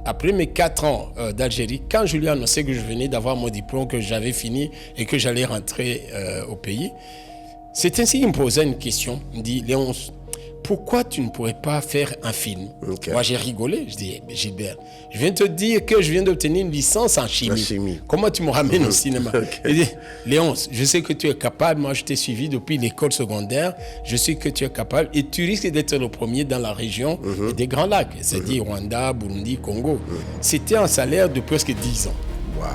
après mes 4 ans d'Algérie, quand je lui ai annoncé que je venais d'avoir mon diplôme, que j'avais fini et que j'allais rentrer au pays, c'est ainsi qu'il me posait une question. Il me dit, Léonce, pourquoi tu ne pourrais pas faire un film? Moi, j'ai rigolé. Je dis, Gilbert, je viens te dire que je viens d'obtenir une licence en chimie. Comment tu me ramènes au cinéma? Il dit, Léonce, je sais que tu es capable. Moi, je t'ai suivi depuis l'école secondaire. Je sais que tu es capable et tu risques d'être le premier dans la région des Grands Lacs. C'est-à-dire Rwanda, Burundi, Congo. C'était un salaire de presque 10 ans. Wow.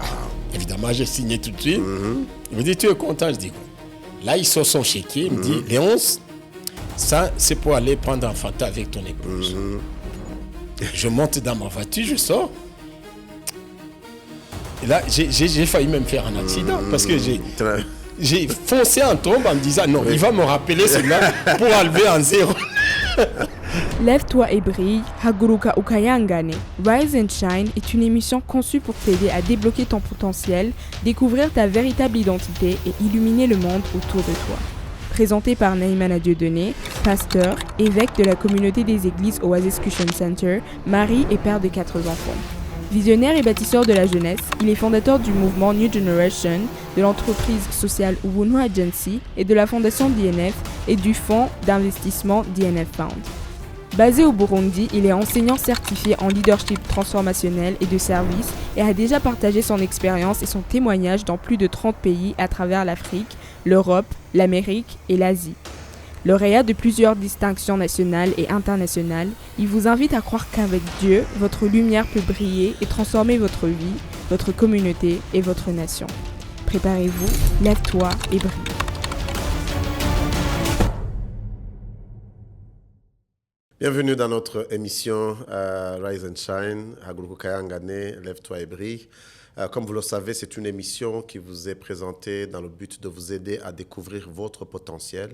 Évidemment, j'ai signé tout de suite. Il me dit, tu es content? Je dis, quoi? Là, il sort son chéquier. Il me dit, Léonce, ça, c'est pour aller prendre un fanta avec ton épouse. Je monte dans ma voiture, je sors. Et là, j'ai failli même faire un accident parce que j'ai foncé en trombe en me disant non, il va me rappeler cela pour enlever en zéro. Lève-toi et brille, Haguruka Ukayangane. Rise and Shine est une émission conçue pour t'aider à débloquer ton potentiel, découvrir ta véritable identité et illuminer le monde autour de toi. Présenté par Naïmana Dieudonné, pasteur, évêque de la communauté des églises Oasis Christian Center, mari et père de 4 enfants. Visionnaire et bâtisseur de la jeunesse, il est fondateur du mouvement New Generation, de l'entreprise sociale Ubuntu Agency et de la fondation DNF et du fonds d'investissement DNF Fund. Basé au Burundi, il est enseignant certifié en leadership transformationnel et de service et a déjà partagé son expérience et son témoignage dans plus de 30 pays à travers l'Afrique, l'Europe, l'Amérique et l'Asie. Lauréat de plusieurs distinctions nationales et internationales, il vous invite à croire qu'avec Dieu, votre lumière peut briller et transformer votre vie, votre communauté et votre nation. Préparez-vous, lève-toi et brille. Bienvenue dans notre émission Rise and Shine, Haguruka Kayangane, Lève-toi et brille. Comme vous le savez, c'est une émission qui vous est présentée dans le but de vous aider à découvrir votre potentiel,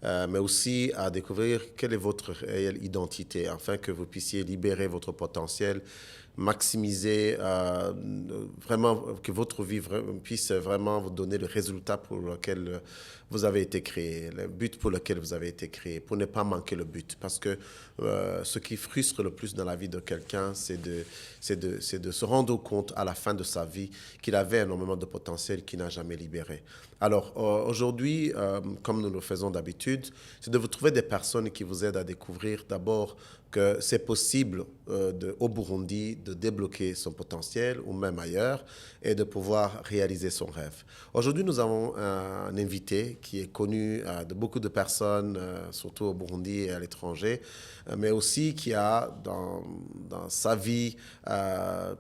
mais aussi à découvrir quelle est votre réelle identité, afin que vous puissiez libérer votre potentiel, maximiser, vraiment que votre vie puisse vraiment vous donner le résultat pour lequel vous avez été créé, le but pour lequel vous avez été créé, pour ne pas manquer le but. Parce que ce qui frustre le plus dans la vie de quelqu'un, c'est de se rendre compte à la fin de sa vie qu'il avait énormément de potentiel qu'il n'a jamais libéré. Alors aujourd'hui, comme nous le faisons d'habitude, c'est de vous trouver des personnes qui vous aident à découvrir d'abord que c'est possible au Burundi de débloquer son potentiel ou même ailleurs et de pouvoir réaliser son rêve. Aujourd'hui, nous avons un invité qui est connu de beaucoup de personnes, surtout au Burundi et à l'étranger, mais aussi qui a dans sa vie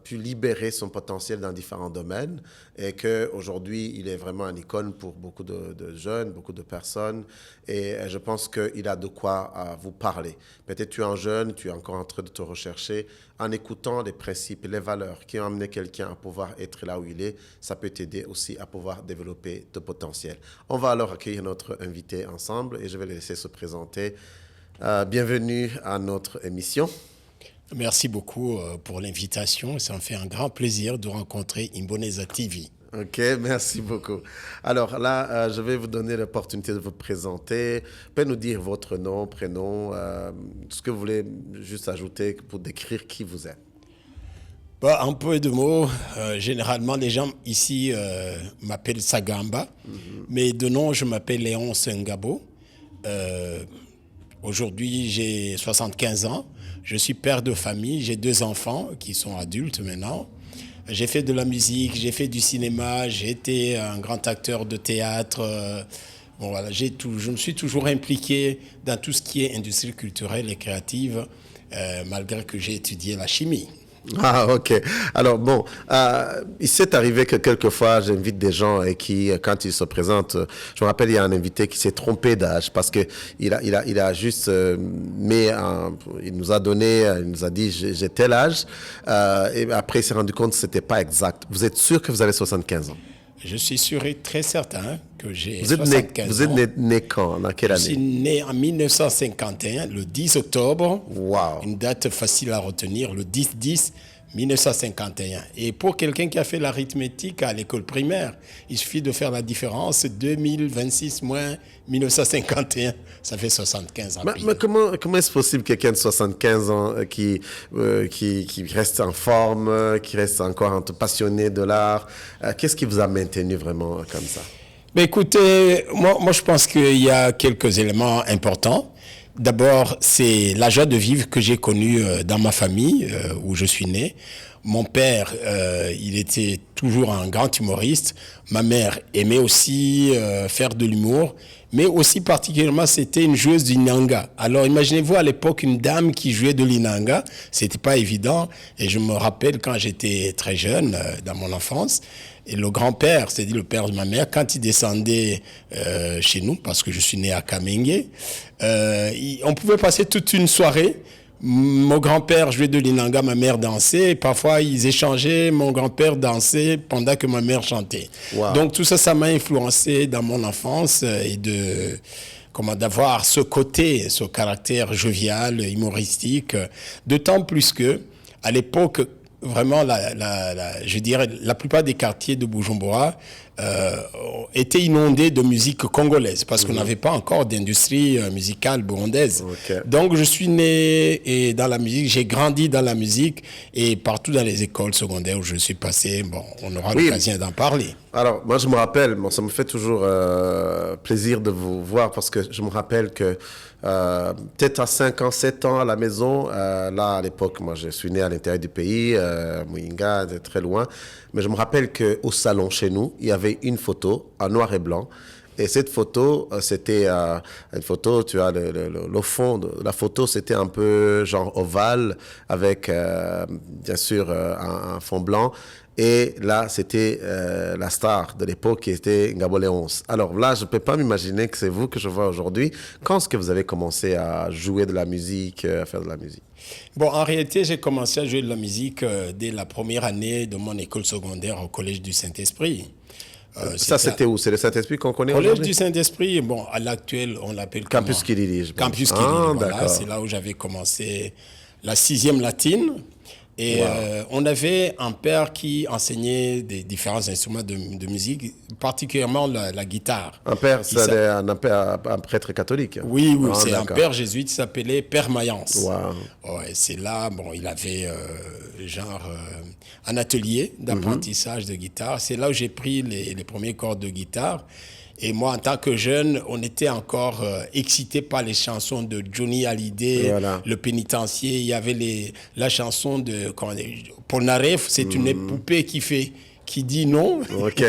pu libérer son potentiel dans différents domaines et qu'aujourd'hui, il est vraiment une icône pour beaucoup de jeunes, beaucoup de personnes et je pense qu'il a de quoi vous parler. Peut-être tu es un jeune, tu es encore en train de te rechercher. En écoutant les principes et les valeurs qui ont amené quelqu'un à pouvoir être là où il est, ça peut t'aider aussi à pouvoir développer ton potentiel. On va alors accueillir notre invité ensemble et je vais le laisser se présenter. Bienvenue à notre émission. Merci beaucoup pour l'invitation. Ça me fait un grand plaisir de rencontrer Imboneza TV. Ok, merci beaucoup. Alors là, je vais vous donner l'opportunité de vous présenter. Vous pouvez nous dire votre nom, prénom, ce que vous voulez juste ajouter pour décrire qui vous êtes. Un peu de mots. Généralement, les gens ici m'appellent Sagamba, mais de nom, je m'appelle Léonce Ngabo. Aujourd'hui, j'ai 75 ans. Je suis père de famille. J'ai 2 enfants qui sont adultes maintenant. J'ai fait de la musique, j'ai fait du cinéma, j'ai été un grand acteur de théâtre. Voilà, je me suis toujours impliqué dans tout ce qui est industrie culturelle et créative, malgré que j'ai étudié la chimie. Ah, ok. Alors, bon, il s'est arrivé que quelquefois, j'invite des gens et qui, quand ils se présentent, je me rappelle, il y a un invité qui s'est trompé d'âge parce qu'il a juste il nous a dit, j'ai tel âge, et après, il s'est rendu compte que ce n'était pas exact. Vous êtes sûr que vous avez 75 ans? Je suis sûr et très certain que j'ai 75 ans. Vous êtes né quand? Dans quelle année? Je suis né en 1951, le 10 octobre. Wow. Une date facile à retenir, le 10-10 1951. Et pour quelqu'un qui a fait l'arithmétique à l'école primaire, il suffit de faire la différence, 2026 moins 1951, ça fait 75 ans. Mais comment est-ce possible quelqu'un de 75 ans qui reste en forme, qui reste encore passionné de l'art, qu'est-ce qui vous a maintenu vraiment comme ça? Mais écoutez, moi je pense qu'il y a quelques éléments importants. D'abord, c'est la joie de vivre que j'ai connue dans ma famille, où je suis né. Mon père, il était toujours un grand humoriste. Ma mère aimait aussi faire de l'humour, mais aussi particulièrement, c'était une joueuse d'inanga. Alors, imaginez-vous à l'époque une dame qui jouait de l'inanga, c'était pas évident. Et je me rappelle quand j'étais très jeune, dans mon enfance, et le grand-père, c'est-à-dire le père de ma mère, quand il descendait chez nous, parce que je suis né à Kamenge, on pouvait passer toute une soirée. Mon grand-père jouait de l'inanga, ma mère dansait. Parfois, ils échangeaient, mon grand-père dansait pendant que ma mère chantait. Wow. Donc, tout ça, ça m'a influencé dans mon enfance et d'avoir ce côté, ce caractère jovial, humoristique. D'autant plus que, à l'époque, vraiment, je dirais, la plupart des quartiers de Bujumbura étaient inondés de musique congolaise parce qu'on n'avait pas encore d'industrie musicale burundaise. Okay. Donc, je suis né dans la musique, j'ai grandi dans la musique et partout dans les écoles secondaires où je suis passé, on aura l'occasion d'en parler. Alors, moi, je me rappelle, ça me fait toujours plaisir de vous voir parce que je me rappelle que peut-être à 5 ans, 7 ans à la maison, là, à l'époque, moi, je suis né à l'intérieur du pays, Muyinga, très loin, mais je me rappelle qu'au salon chez nous, il y avait une photo en noir et blanc. Et cette photo, c'était une photo, tu as le fond de la photo, c'était un peu genre ovale avec, bien sûr, un fond blanc. Et là, c'était la star de l'époque qui était Ngabo Léonce. Alors là, je ne peux pas m'imaginer que c'est vous que je vois aujourd'hui. Quand est-ce que vous avez commencé à jouer de la musique, à faire de la musique? Bon, en réalité, j'ai commencé à jouer de la musique dès la première année de mon école secondaire au Collège du Saint-Esprit. Ça, c'était où? C'est le Saint-Esprit qu'on connaît aujourd'hui? Collège du Saint-Esprit, à l'actuel, on l'appelle Campus Kiriri. Campus Kiriri, voilà. C'est là où j'avais commencé la 6e latine. Et on avait un père qui enseignait des différents instruments de musique, particulièrement la guitare. Un père, c'est un prêtre catholique? Oui, c'est un père jésuite qui s'appelait Père Mayence. Wow. Ouais, c'est là, il avait un atelier d'apprentissage de guitare. C'est là où j'ai pris les premiers cordes de guitare. Et moi, en tant que jeune, on était encore excité par les chansons de Johnny Hallyday, Le Pénitencier. Il y avait la chanson de Polnareff, c'est une poupée qui dit non. Ok.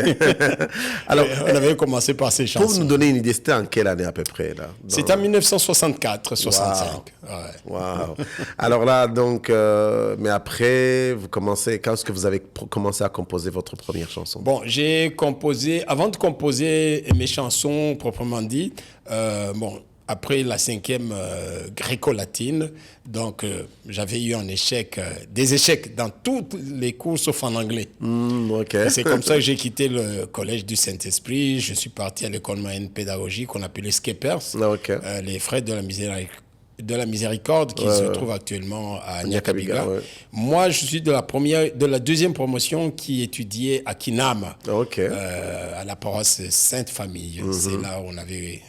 Alors, on avait commencé par ces chansons. Pour nous donner une idée, c'était en quelle année à peu près là? C'était en 1964-65. Wow. Alors là, donc, mais après, quand est-ce que vous avez commencé à composer votre première chanson? Bon, j'ai composé, avant de composer mes chansons proprement dit, après la 5e gréco-latine, donc j'avais eu des échecs dans toutes les cours sauf en anglais. Okay. C'est comme ça que j'ai quitté le Collège du Saint-Esprit. Je suis parti à l'école moyenne pédagogique qu'on appelait Skepers, les frères de la Miséricorde qui se trouve actuellement à Nyakabiga. Moi, je suis de la 2e promotion qui étudiait à Kinama, à la paroisse Sainte-Famille. C'est là où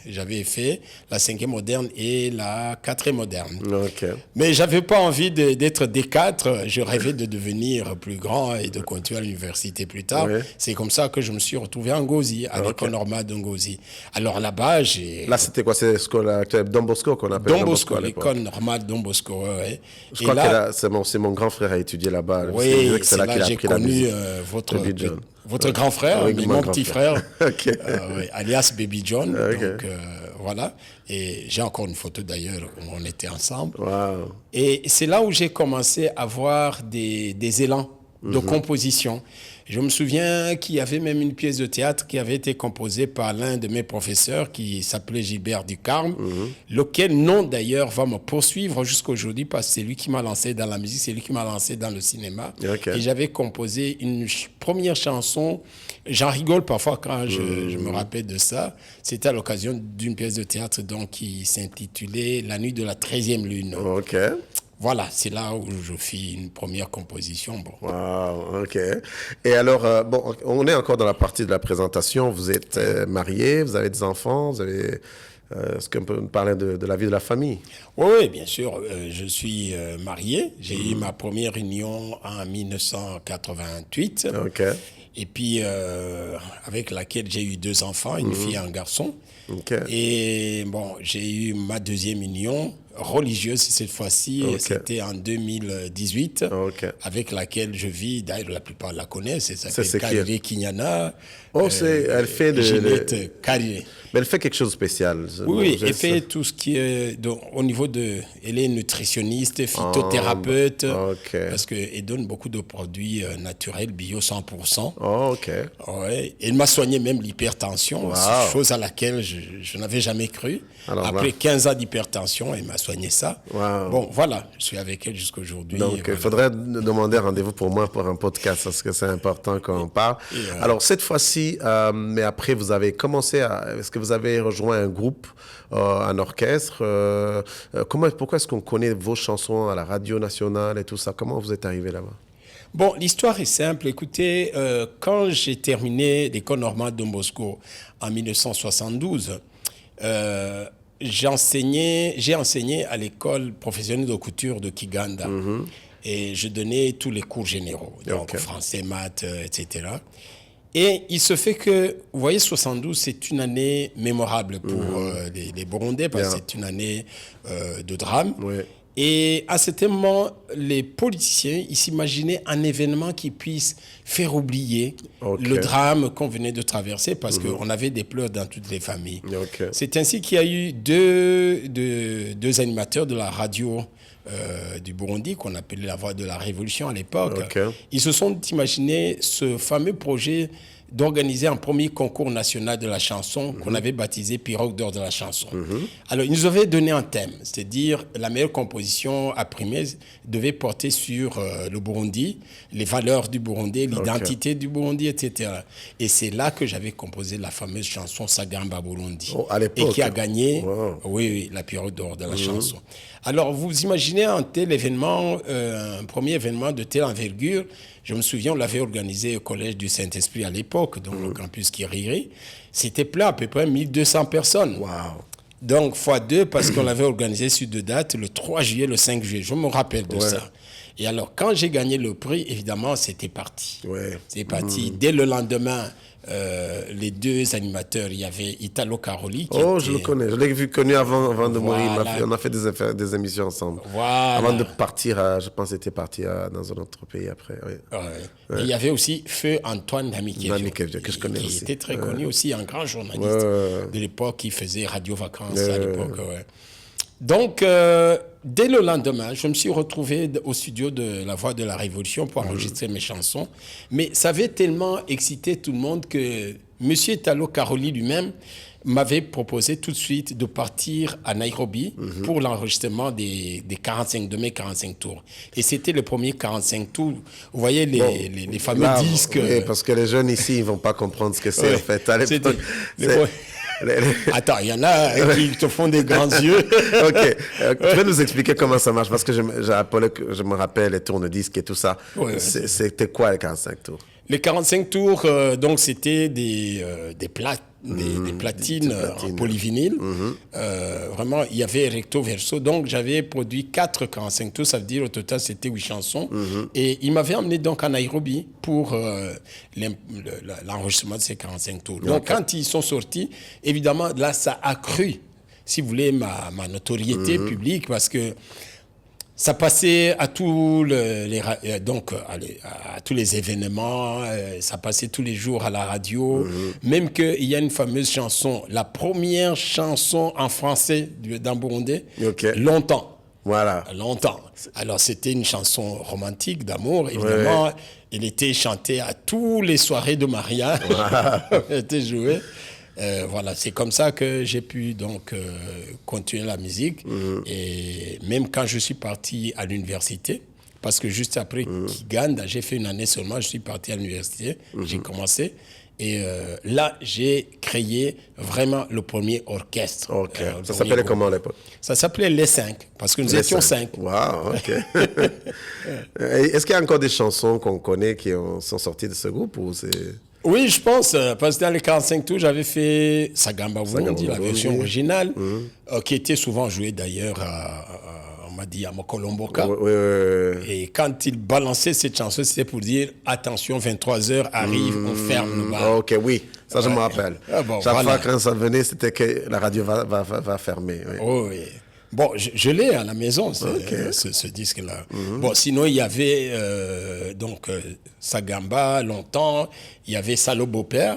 j'avais fait la 5e moderne et la 4e moderne. Mais j'avais pas envie d'être D4. Je rêvais de devenir plus grand et de continuer à l'université plus tard. C'est comme ça que je me suis retrouvé à Ngozi, à l'école normale de Ngozi. Alors là-bas, Là, c'était quoi? C'est Don Bosco qu'on appelle Don Bosco, l'école normale Don Bosco. Je crois que c'est mon grand frère a étudié là-bas. Oui, c'est là que j'ai connu votre grand frère, mais mon petit frère, alias Baby John. Donc, voilà. Et j'ai encore une photo d'ailleurs où on était ensemble. Wow. Et c'est là où j'ai commencé à avoir des élans de composition. Je me souviens qu'il y avait même une pièce de théâtre qui avait été composée par l'un de mes professeurs qui s'appelait Gilbert Ducarme, lequel nom d'ailleurs va me poursuivre jusqu'aujourd'hui parce que c'est lui qui m'a lancé dans la musique, c'est lui qui m'a lancé dans le cinéma. Et j'avais composé une première chanson. J'en rigole parfois quand je me rappelle de ça. C'était à l'occasion d'une pièce de théâtre donc, qui s'intitulait La nuit de la 13e lune. voilà, c'est là où je fais une première composition. Bon. Wow, ok. Et alors, bon, on est encore dans la partie de la présentation. Vous êtes marié, vous avez des enfants, vous avez... est-ce qu'on peut me parler de la vie de la famille? Oui, bien sûr. Je suis marié. J'ai eu ma première union en 1988. Ok. Et puis, avec laquelle j'ai eu 2 enfants, une fille et un garçon. Ok. Et bon, j'ai eu ma deuxième union religieuse cette fois-ci. Ok. C'était en 2018, Ok. avec laquelle je vis. D'ailleurs, la plupart la connaissent. Elle c'est s'appelle qui? Karire Kinyana. Oh, elle fait de... Ginette Karire. Mais elle fait quelque chose de spécial. Oui, elle fait tout ce qui est au niveau de... Elle est nutritionniste, phytothérapeute, parce qu'elle donne beaucoup de produits naturels, bio 100%. Oh, ok. Ouais. Elle m'a soigné même l'hypertension, Wow. chose à laquelle je n'avais jamais cru. Alors Après là. 15 ans d'hypertension, elle m'a soigné ça. Wow. Bon, voilà, je suis avec elle jusqu'à aujourd'hui. Donc, il Voilà. faudrait demander rendez-vous pour moi pour un podcast, parce que c'est important qu'on parle. Alors, cette fois-ci, mais après, vous avez commencé à... Est-ce que vous avez rejoint un groupe, un orchestre? Pourquoi est-ce qu'on connaît vos chansons à la radio nationale et tout ça? Comment vous êtes arrivé là-bas? Bon, l'histoire est simple. Écoutez, quand j'ai terminé l'école normale Don Bosco en 1972, j'ai enseigné à l'école professionnelle de couture de Kiganda. Et je donnais tous les cours généraux, donc français, maths, etc. Et il se fait que, vous voyez, 72, c'est une année mémorable pour les Burundais, parce que c'est une année de drame. Oui. Et à cet moment, les politiciens, ils s'imaginaient un événement qui puisse faire oublier le drame qu'on venait de traverser, parce qu'on avait des pleurs dans toutes les familles. C'est ainsi qu'il y a eu deux animateurs de la radio du Burundi, qu'on appelait la Voix de la Révolution à l'époque. Ils se sont imaginés ce fameux projet d'organiser un premier concours national de la chanson qu'on avait baptisé Pirogue d'or de la chanson. Alors, ils nous avaient donné un thème, c'est-à-dire la meilleure composition à primer devait porter sur le Burundi, les valeurs du Burundi, l'identité du Burundi, etc. Et c'est là que j'avais composé la fameuse chanson Sagamba Burundi, et qui a gagné la Pirogue d'or de la chanson. Alors, vous imaginez un tel événement, un premier événement de telle envergure. Je me souviens, on l'avait organisé au Collège du Saint-Esprit à l'époque, donc le campus Kiriri. C'était plein, à peu près 1200 personnes. Wow. Donc, x2, parce qu'on l'avait organisé sur 2 dates, le 3 juillet, le 5 juillet. Je me rappelle de ça. Et alors, quand j'ai gagné le prix, évidemment, c'était parti. C'est parti. Dès le lendemain, les 2 animateurs, il y avait Italo Caroli. Je le connais. Je l'ai connu avant de mourir. On a fait des émissions ensemble. Avant de partir, je pense qu'il était parti dans un autre pays après. Et il y avait aussi Feu Antoine Namikevio, que je connais aussi. Qui était très connu aussi, un grand journaliste de l'époque qui faisait Radio Vacances à l'époque. Donc, dès le lendemain, je me suis retrouvé au studio de La Voix de la Révolution pour enregistrer mes chansons. Mais ça avait tellement excité tout le monde que M. Italo Caroli lui-même m'avait proposé tout de suite de partir à Nairobi pour l'enregistrement des 45 tours. Et c'était le premier 45 tours. Vous voyez les fameux disques. Oui, parce que les jeunes ici, ils ne vont pas comprendre ce que c'est en fait. À l'époque, Attends, il y en a qui te font des grands yeux. Tu peux nous expliquer comment ça marche? Parce que je me rappelle les tourne-disques et tout ça. C'était quoi les 45 tours? Les 45 tours, donc c'était des platines en polyvinyle. Vraiment, il y avait recto verso. Donc, j'avais produit 4 45 tours. Ça veut dire, au total, c'était 8 chansons. Et il m'avait emmené donc à Nairobi pour l'enregistrement de ces 45 tours. Donc, quand ils sont sortis, évidemment, là, ça a accru, si vous voulez, ma notoriété publique, parce que ça passait à tous à tous les événements, ça passait tous les jours à la radio. Même qu'il y a une fameuse chanson, la première chanson en français dans Burundi, longtemps. Voilà. Longtemps. Alors, c'était une chanson romantique, d'amour, évidemment. Elle était chantée à toutes les soirées de mariage. Elle était jouée. Voilà, c'est comme ça que j'ai pu donc continuer la musique. Et même quand je suis parti à l'université, parce que juste après Kiganda, j'ai fait une année seulement, je suis parti à l'université, j'ai commencé. Et là, j'ai créé vraiment le premier orchestre. Ok. Le Ça premier s'appelait groupe. comment à l'époque? Ça s'appelait Les Cinq, parce que nous étions cinq. Waouh, ok. Est-ce qu'il y a encore des chansons qu'on connaît qui sont sorties de ce groupe ou c'est... Oui, je pense, parce que dans les 45 tours, j'avais fait Sagamba Burundi, la version originale, qui était souvent jouée d'ailleurs on m'a dit, à Mokolomboka. Oui. Et quand il balançait cette chanson, c'était pour dire attention, 23h arrive, on ferme le bar. Ok, oui, ça je me rappelle. Bon, Chaque voilà. fois quand ça venait, c'était que la radio va fermer. Oui. Oh, oui. Bon, je l'ai à la maison, ce disque-là. Bon, sinon, il y avait Sagamba, longtemps. Il y avait Salo Beau-Père.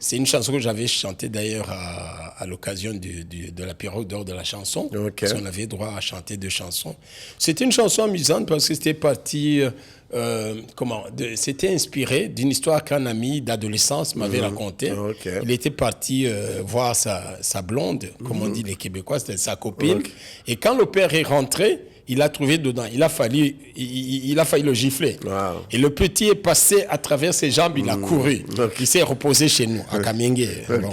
C'est une chanson que j'avais chantée d'ailleurs à l'occasion de la période d'or de la chanson. Parce qu'on avait droit à chanter 2 chansons. C'était une chanson amusante parce que c'était parti... c'était inspiré d'une histoire qu'un ami d'adolescence m'avait racontée. Il était parti voir sa blonde, comme on dit les Québécois, c'était sa copine. Et quand le père est rentré, il a trouvé dedans. Il a failli le gifler. Wow. Et le petit est passé à travers ses jambes, il a couru. Il s'est reposé chez nous, à Kamenge. Bon.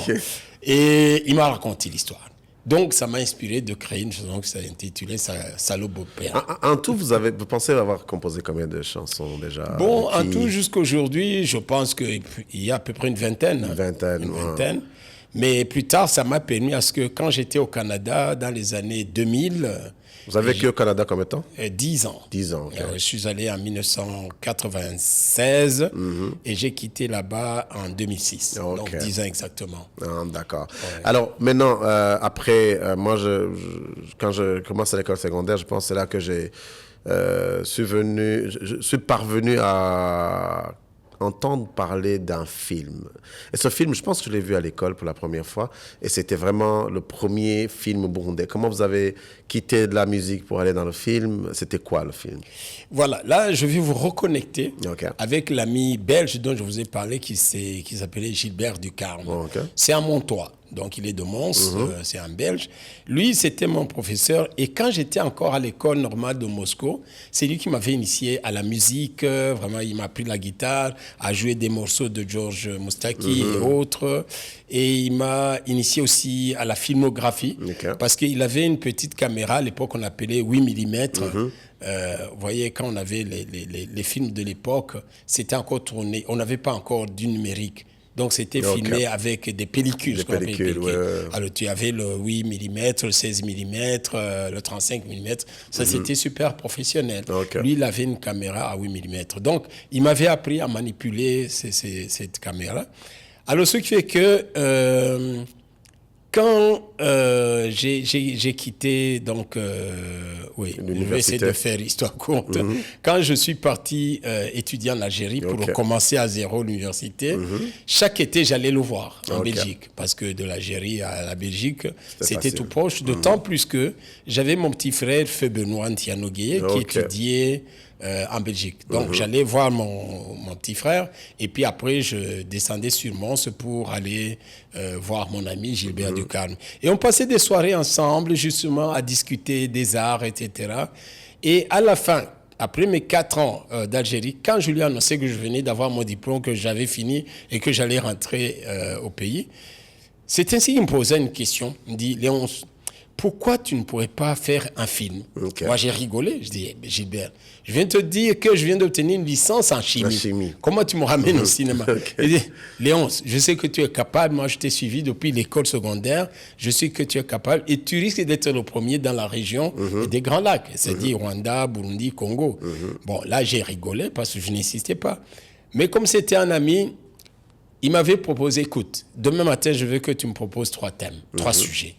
Et il m'a raconté l'histoire. Donc, ça m'a inspiré de créer une chanson qui s'est intitulée Salo Beau-Père. En tout, vous pensez avoir composé combien de chansons déjà? Bon, en tout, jusqu'à aujourd'hui, je pense qu'il y a à peu près une vingtaine. Une vingtaine. Mais plus tard, ça m'a permis à ce que quand j'étais au Canada, dans les années 2000... Vous avez vécu au Canada combien de temps? 10 ans. 10 ans, ok. Je suis allé en 1996 et j'ai quitté là-bas en 2006. Donc 10 ans exactement. Ah, d'accord. Ouais. Alors maintenant, après, moi, quand je commence à l'école secondaire, je pense que c'est là que je suis parvenu à entendre parler d'un film. Et ce film, je pense que je l'ai vu à l'école pour la première fois. Et c'était vraiment le premier film burundais. Comment vous avez quitté de la musique pour aller dans le film? C'était quoi le film? Voilà, là, je vais vous reconnecter avec l'ami belge dont je vous ai parlé qui s'appelait Gilbert Ducarme. C'est à Montois. Donc, il est de Mons, c'est un Belge. Lui, c'était mon professeur. Et quand j'étais encore à l'école normale de Moscou, c'est lui qui m'avait initié à la musique. Vraiment, il m'a appris la guitare, à jouer des morceaux de George Moustaki et autres. Et il m'a initié aussi à la filmographie. Parce qu'il avait une petite caméra, à l'époque, on appelait 8 mm. Vous voyez, quand on avait les films de l'époque, c'était encore tourné. On n'avait pas encore du numérique. Donc, c'était filmé avec des pellicules. Des pellicules, Alors, tu avais le 8 mm, le 16 mm, le 35 mm. Ça, c'était super professionnel. Lui, il avait une caméra à 8 mm. Donc, il m'avait appris à manipuler cette caméra. Alors, ce qui fait que quand j'ai quitté, donc, je vais essayer de faire histoire courte. Quand je suis parti étudier en Algérie pour recommencer à zéro l'université, chaque été, j'allais le voir en Belgique. Parce que de l'Algérie à la Belgique, c'était tout proche. D'autant plus que j'avais mon petit frère, Feu Benoît Ntianogué, qui étudiait en Belgique. Donc, j'allais voir mon petit frère et puis après, je descendais sur Mons pour aller voir mon ami Gilbert Ducarme. Et on passait des soirées ensemble, justement, à discuter des arts, etc. Et à la fin, après mes 4 ans d'Algérie, quand je lui ai annoncé que je venais d'avoir mon diplôme, que j'avais fini et que j'allais rentrer au pays, c'est ainsi qu'il me posait une question. Il me dit, Léonce, pourquoi tu ne pourrais pas faire un film? Moi, j'ai rigolé. Je dis, Gilbert, je viens de te dire que je viens d'obtenir une licence en chimie. Comment tu me ramènes au cinéma? Il dit, Léonce, je sais que tu es capable. Moi, je t'ai suivi depuis l'école secondaire. Je sais que tu es capable et tu risques d'être le premier dans la région des Grands Lacs. C'est-à-dire Rwanda, Burundi, Congo. Bon, là, j'ai rigolé parce que je n'insistais pas. Mais comme c'était un ami, il m'avait proposé, écoute, demain matin, je veux que tu me proposes 3 thèmes, 3 sujets.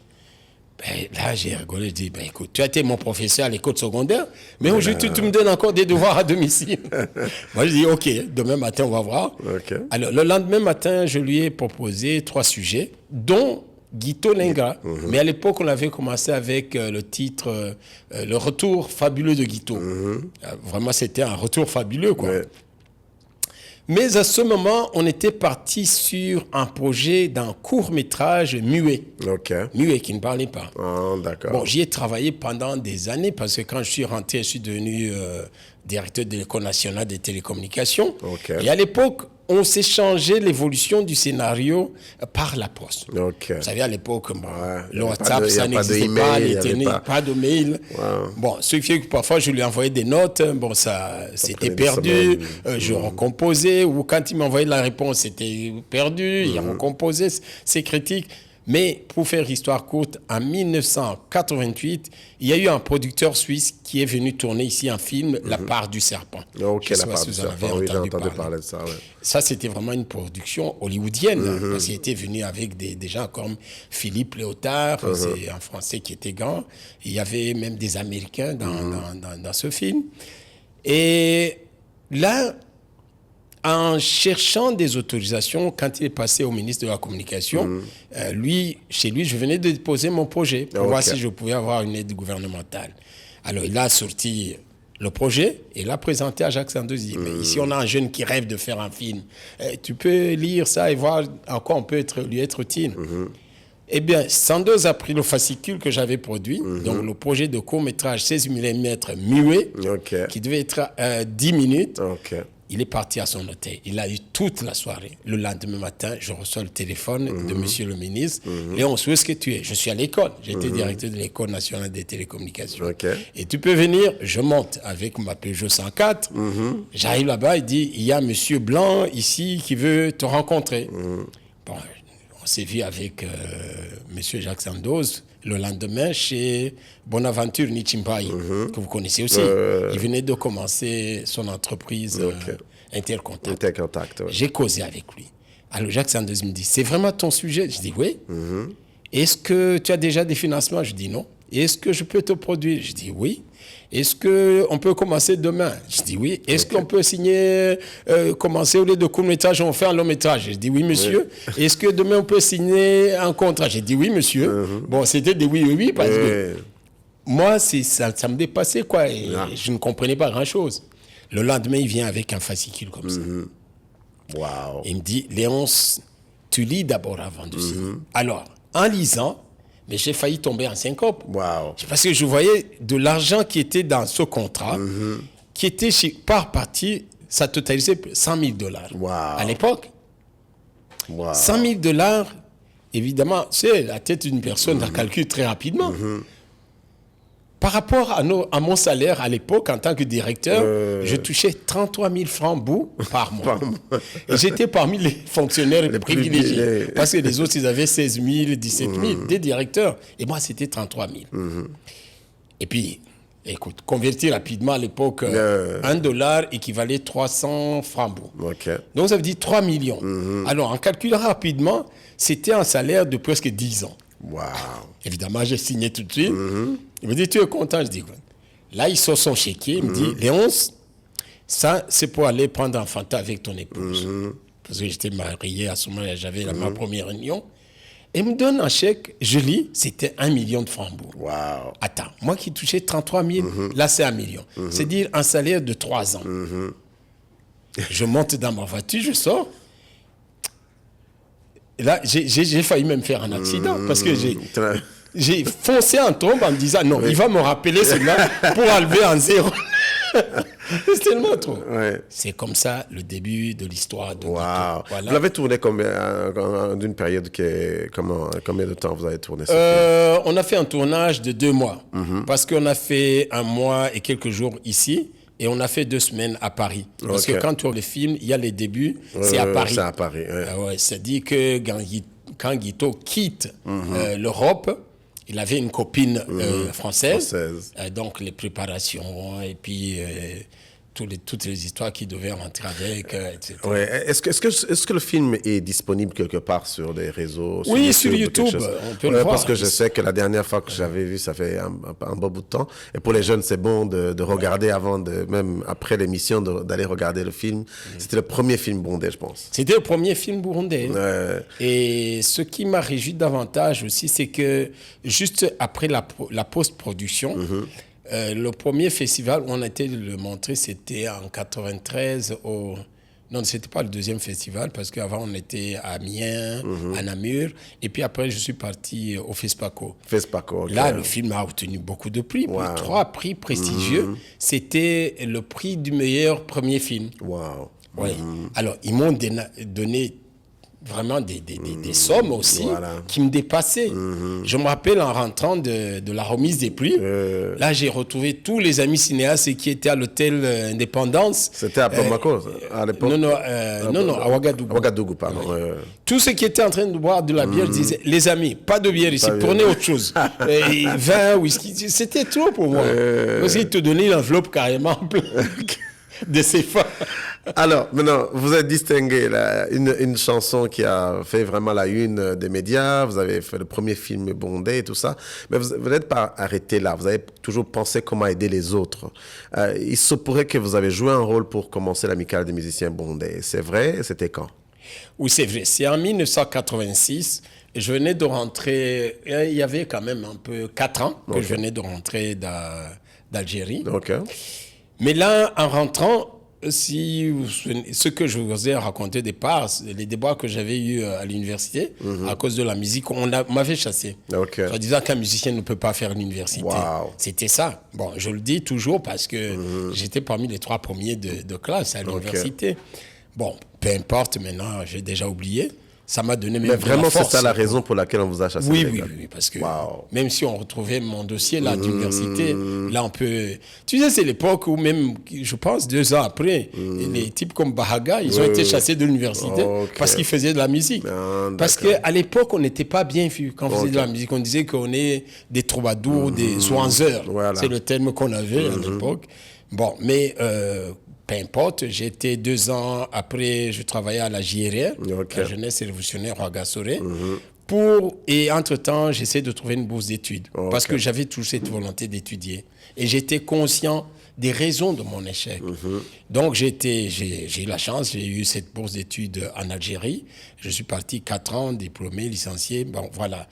Ben, là, j'ai rigolé, je dis, écoute, tu as été mon professeur à l'école secondaire, mais aujourd'hui, tu me donnes encore des devoirs à domicile. Moi, je dis, OK, demain matin, on va voir. Alors, le lendemain matin, je lui ai proposé 3 sujets, dont Guito Lenga. Mais à l'époque, on avait commencé avec le titre Le retour fabuleux de Guito. Vraiment, c'était un retour fabuleux, quoi. Mais à ce moment, on était parti sur un projet d'un court-métrage muet. Muet, qui ne parlait pas. D'accord. Bon, j'y ai travaillé pendant des années parce que quand je suis rentré, je suis devenu directeur de l'École nationale des télécommunications. Ok. Et à l'époque, on s'échangeait l'évolution du scénario par la poste. Ok. Vous savez, à l'époque, bon, il y le avait WhatsApp, pas ça de n'existait email, pas, il y les avait télé, pas de mail. Wow. Bon, ce qui fait que parfois, je lui envoyais des notes, bon, ça c'était prenait des perdu, semaines. je recomposais, ou quand il m'envoyait la réponse, c'était perdu, il recomposait ses critiques. Mais pour faire histoire courte, en 1988, il y a eu un producteur suisse qui est venu tourner ici un film, La part du serpent. Ok, Je sais La pas part si du vous en avez serpent, oui, j'ai entendu parler. parler de ça, ouais. Ça, c'était vraiment une production hollywoodienne, parce qu'il était venu avec des gens comme Philippe Léotard, c'est un Français qui était grand. Il y avait même des Américains dans ce film. Et là, en cherchant des autorisations, quand il est passé au ministre de la Communication, chez lui, je venais de déposer mon projet pour voir si je pouvais avoir une aide gouvernementale. Alors, il a sorti le projet et l'a présenté à Jacques Sandoz. Il dit, mais ici, on a un jeune qui rêve de faire un film. Tu peux lire ça et voir en quoi on peut lui être utile. Eh bien, Sandoz a pris le fascicule que j'avais produit, donc le projet de court-métrage 16 mm muet, qui devait être 10 minutes. Ok. Il est parti à son hôtel. Il a eu toute la soirée. Le lendemain matin, je reçois le téléphone de monsieur le ministre. Léon, où est-ce que tu es? Je suis à l'école. J'étais directeur de l'École nationale des télécommunications. Okay. Et tu peux venir. Je monte avec ma Peugeot 104. J'arrive là-bas, il dit, il y a monsieur Blanc ici qui veut te rencontrer. Bon, on s'est vu avec monsieur Jacques Sandoz le lendemain chez Bonaventure Nichimbai, que vous connaissez aussi. Il venait de commencer son entreprise Intercontact. Intercontact, ouais. J'ai causé avec lui. Alors Jacques Sandoz me dit, c'est vraiment ton sujet? Je dis oui. Est-ce que tu as déjà des financements? Je dis non. Est-ce que je peux te produire? Je dis oui. Est-ce qu'on peut commencer demain? Je dis oui. Est-ce qu'on peut signer, commencer au lieu de court-métrage, on fait un long-métrage? Je dis oui, monsieur. Est-ce que demain on peut signer un contrat? J'ai dit oui, monsieur. Bon, c'était des oui, parce que moi, ça me dépassait, quoi. Et je ne comprenais pas grand-chose. Le lendemain, il vient avec un fascicule comme ça. Wow. Il me dit, Léonce, tu lis d'abord avant de signer. Alors, en lisant, mais j'ai failli tomber en syncope. Wow. Parce que je voyais de l'argent qui était dans ce contrat, qui était par partie, ça totalisait 100 000 $. Wow. À l'époque, Wow. 100 000 $, évidemment, c'est la tête d'une personne, la calcule très rapidement. Par rapport à mon salaire à l'époque, en tant que directeur, je touchais 33 000 francs bout par mois. Et j'étais parmi les fonctionnaires privilégiés. Parce que les autres, ils avaient 16 000, 17 000, des directeurs. Et moi, c'était 33 000. Et puis, écoute, converti rapidement à l'époque, $1 équivalait 300 francs bout. Donc, ça veut dire 3 millions. Alors, en calculant rapidement, c'était un salaire de presque 10 ans. Wow. Évidemment, j'ai signé tout de suite. Il me dit, tu es content? Je dis, là, il sort son chéquier. Il me dit, Léonce, ça, c'est pour aller prendre un Fanta avec ton épouse. Parce que j'étais marié à ce moment-là, j'avais ma première réunion. Et il me donne un chèque, je lis, c'était 1 million de francs. Wow. Attends, moi qui touchais 33 000, là, c'est 1 million. C'est dire un salaire de 3 ans. Je monte dans ma voiture, je sors. Et là, j'ai failli même faire un accident parce que j'ai foncé en tombe en me disant non, il va me rappeler cela pour enlever en zéro. C'est tellement trop. C'est comme ça le début de l'histoire de Wow. Voilà. Vous l'avez tourné d'une période combien de temps vous avez tourné ça? On a fait un tournage de 2 mois parce qu'on a fait 1 mois et quelques jours ici. Et on a fait 2 semaines à Paris. Parce que quand tu vois le film, il y a les débuts, c'est à Paris. C'est à Paris, c'est-à-dire que quand Guito quitte l'Europe, il avait une copine française. Donc les préparations et puis toutes les histoires qui devaient rentrer avec, etc. Est-ce que le film est disponible quelque part sur des réseaux? Oui, sur YouTube, on peut le voir. Parce que je sais que la dernière fois que j'avais vu, ça fait un bon bout de temps. Et pour les jeunes, c'est bon de regarder même après l'émission, d'aller regarder le film. C'était le premier film burundais, je pense. C'était le premier film burundais. Et ce qui m'a réjoui davantage aussi, c'est que juste après la post-production, le premier festival où on a été le montrer, c'était en 93 au Non, ce n'était pas le deuxième festival parce qu'avant, on était à Amiens, à Namur. Et puis après, je suis parti au FESPACO. FESPACO, ok. Là, le film a obtenu beaucoup de prix. Wow. 3 prix prestigieux. C'était le prix du meilleur premier film. Wow. Ouais. Alors, ils m'ont donné vraiment des sommes aussi qui me dépassaient. Je me rappelle en rentrant de la remise des prix, là j'ai retrouvé tous les amis cinéastes qui étaient à l'hôtel Indépendance. C'était à Bamako à l'époque? Non, à Ouagadougou. Ouagadougou, pardon. Tous ceux qui étaient en train de boire de la bière disaient, les amis, pas de bière ici, prenez autre chose. Et vin, whisky, c'était trop pour moi. Parce qu'ils te donnaient l'enveloppe carrément pleine de CFA. Alors, maintenant, vous êtes distingué, là, une chanson qui a fait vraiment la une des médias, vous avez fait le premier film bondé et tout ça, mais vous n'êtes pas arrêté là, vous avez toujours pensé comment aider les autres. Il se pourrait que vous avez joué un rôle pour commencer l'Amicale des musiciens bondés. C'est vrai? C'était quand? Oui, c'est vrai. C'est en 1986. Je venais de rentrer, il y avait quand même un peu 4 ans que je venais de rentrer d'Algérie. OK. Mais là, en rentrant, si vous souvenez, ce que je vous ai raconté au départ, les débats que j'avais eus à l'université, à cause de la musique, on m'avait chassé. Okay. En disant qu'un musicien ne peut pas faire l'université. Wow. C'était ça. Bon, je le dis toujours parce que j'étais parmi les 3 premiers de classe à l'université. Bon, peu importe, maintenant, j'ai déjà oublié. Ça m'a donné même. Mais vraiment, c'est ça la raison pour laquelle on vous a chassé? Oui, parce que même si on retrouvait mon dossier là d'université, là on peut. Tu sais, c'est l'époque où même, je pense 2 ans après, les types comme Bahaga, ils ont été chassés de l'université parce qu'ils faisaient de la musique. Parce qu'à l'époque, on n'était pas bien vu quand on faisait de la musique. On disait qu'on est des troubadours, des soinseurs. Voilà. C'est le terme qu'on avait à l'époque. Bon, mais peu importe, j'étais 2 ans après, je travaillais à la JRR, la Jeunesse révolutionnaire Rwagasore. Et entre-temps, j'essaie de trouver une bourse d'études parce que j'avais toujours cette volonté d'étudier. Et j'étais conscient des raisons de mon échec. Donc, j'ai eu la chance, j'ai eu cette bourse d'études en Algérie. Je suis parti 4 ans, diplômé, licencié, bon, voilà.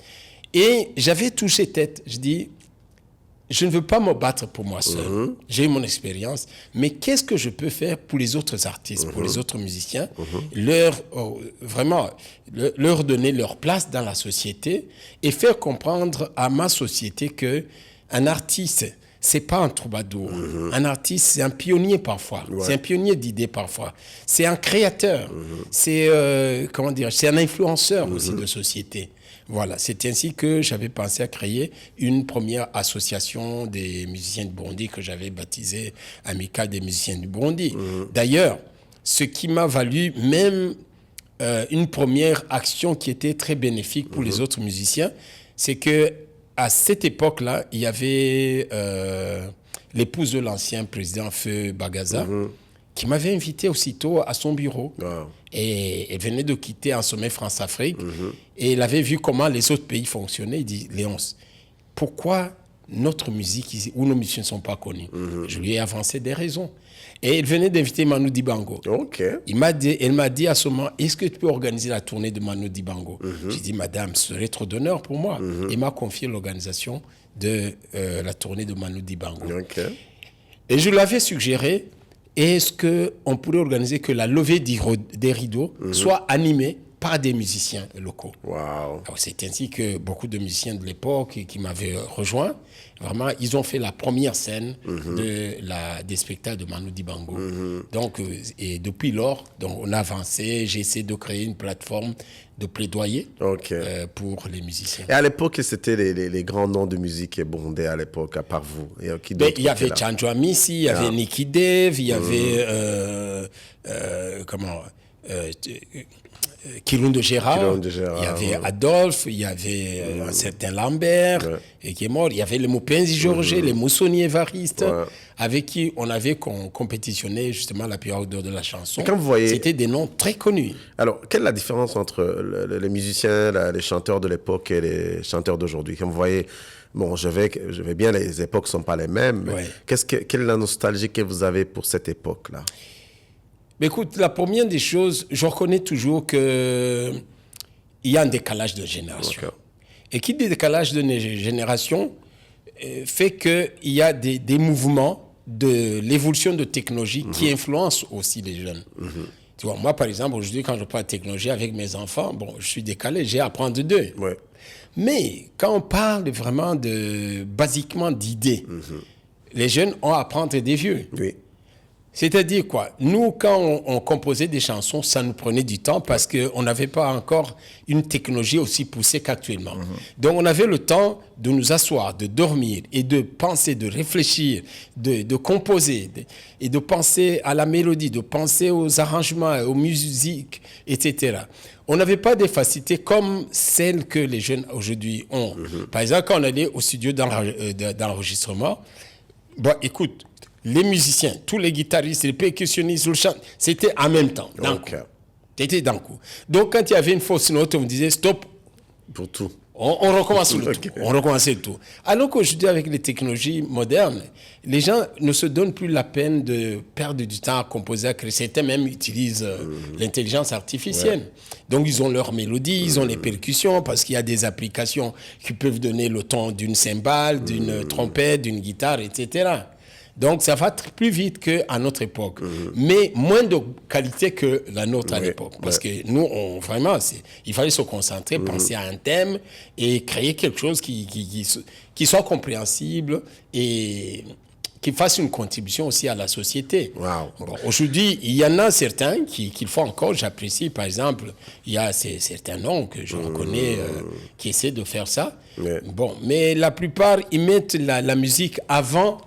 Et j'avais touché tête, je dis... Je ne veux pas me battre pour moi seul. J'ai eu mon expérience, mais qu'est-ce que je peux faire pour les autres artistes, pour les autres musiciens, vraiment leur donner leur place dans la société et faire comprendre à ma société que un artiste, c'est pas un troubadour. Un artiste, c'est un pionnier parfois. C'est un pionnier d'idées parfois. C'est un créateur. C'est c'est un influenceur aussi de société. Voilà, c'est ainsi que j'avais pensé à créer une première association des musiciens de Burundi que j'avais baptisée Amicale des musiciens du Burundi. D'ailleurs, ce qui m'a valu même une première action qui était très bénéfique pour les autres musiciens, c'est que à cette époque-là, il y avait l'épouse de l'ancien président Feu Bagaza qui m'avait invité aussitôt à son bureau. Et elle venait de quitter un sommet France-Afrique. Et elle avait vu comment les autres pays fonctionnaient. Il dit, Léonce, pourquoi notre musique ici, où nos musiciens ne sont pas connus? Je lui ai avancé des raisons. Et elle venait d'inviter Manu Dibango. Elle m'a dit à ce moment, est-ce que tu peux organiser la tournée de Manu Dibango? J'ai dit, madame, ce serait trop d'honneur pour moi. Il m'a confié l'organisation de la tournée de Manu Dibango. Et je l'avais suggéré, est-ce qu'on pourrait organiser que la levée des rideaux soit animée par des musiciens locaux? C'est ainsi que beaucoup de musiciens de l'époque qui m'avaient rejoint, vraiment, ils ont fait la première scène des spectacles de Manu Dibango. Donc, et depuis lors, on a avancé. J'ai essayé de créer une plateforme de plaidoyer pour les musiciens. Et à l'époque, c'était les grands noms de musique burundais à l'époque, à part vous. Il y avait Tchandjo Amisi, il y avait Nicky Dave, il y avait Kirundo Gérard, il y avait Adolphe, il y avait un certain Lambert qui est mort, il y avait les Mupenzi Georges, les Moussoni Évariste, avec qui on avait compétitionné justement à la période de la chanson. C'était des noms très connus. Alors, quelle est la différence entre les musiciens, les chanteurs de l'époque et les chanteurs d'aujourd'hui? Comme vous voyez, bon, je vais bien, les époques ne sont pas les mêmes. Mais quelle est la nostalgie que vous avez pour cette époque-là? Mais écoute, la première des choses, je reconnais toujours qu'il y a un décalage de génération. Et qui dit décalage de génération fait qu'il y a des mouvements de l'évolution de technologie qui influencent aussi les jeunes. Tu vois, moi, par exemple, aujourd'hui, quand je parle de technologie avec mes enfants, bon, je suis décalé, j'ai à apprendre d'eux. Ouais. Mais quand on parle vraiment basiquement d'idées, les jeunes ont à apprendre des vieux. Oui. C'est-à-dire quoi? Nous, quand on composait des chansons, ça nous prenait du temps parce qu'on n'avait pas encore une technologie aussi poussée qu'actuellement. Donc, on avait le temps de nous asseoir, de dormir et de penser, de réfléchir, de composer et de penser à la mélodie, de penser aux arrangements, aux musiques, etc. On n'avait pas des facilités comme celles que les jeunes aujourd'hui ont. Par exemple, quand on allait au studio d'enregistrement, bon, écoute, les musiciens, tous les guitaristes, les percussionnistes, le chant, c'était en même temps, d'un coup. C'était d'un coup. Donc, quand il y avait une fausse note, on me disait stop. Pour tout. On recommence le tout. On recommençait le tout. Alors qu'aujourd'hui, avec les technologies modernes, les gens ne se donnent plus la peine de perdre du temps à composer, à créer. Certains même utilisent l'intelligence artificielle. Ouais. Donc, ils ont leur mélodie, ils ont les percussions, parce qu'il y a des applications qui peuvent donner le ton d'une cymbale, d'une trompette, d'une guitare, etc. Donc, ça va plus vite qu'à notre époque, mais moins de qualité que la nôtre à l'époque. Parce que nous, vraiment, il fallait se concentrer, penser à un thème et créer quelque chose qui soit compréhensible et qui fasse une contribution aussi à la société. Wow. Bon, aujourd'hui, il y en a certains qui le font encore, j'apprécie. Par exemple, il y a certains noms que je reconnais qui essaient de faire ça. Bon, mais la plupart, ils mettent la musique avant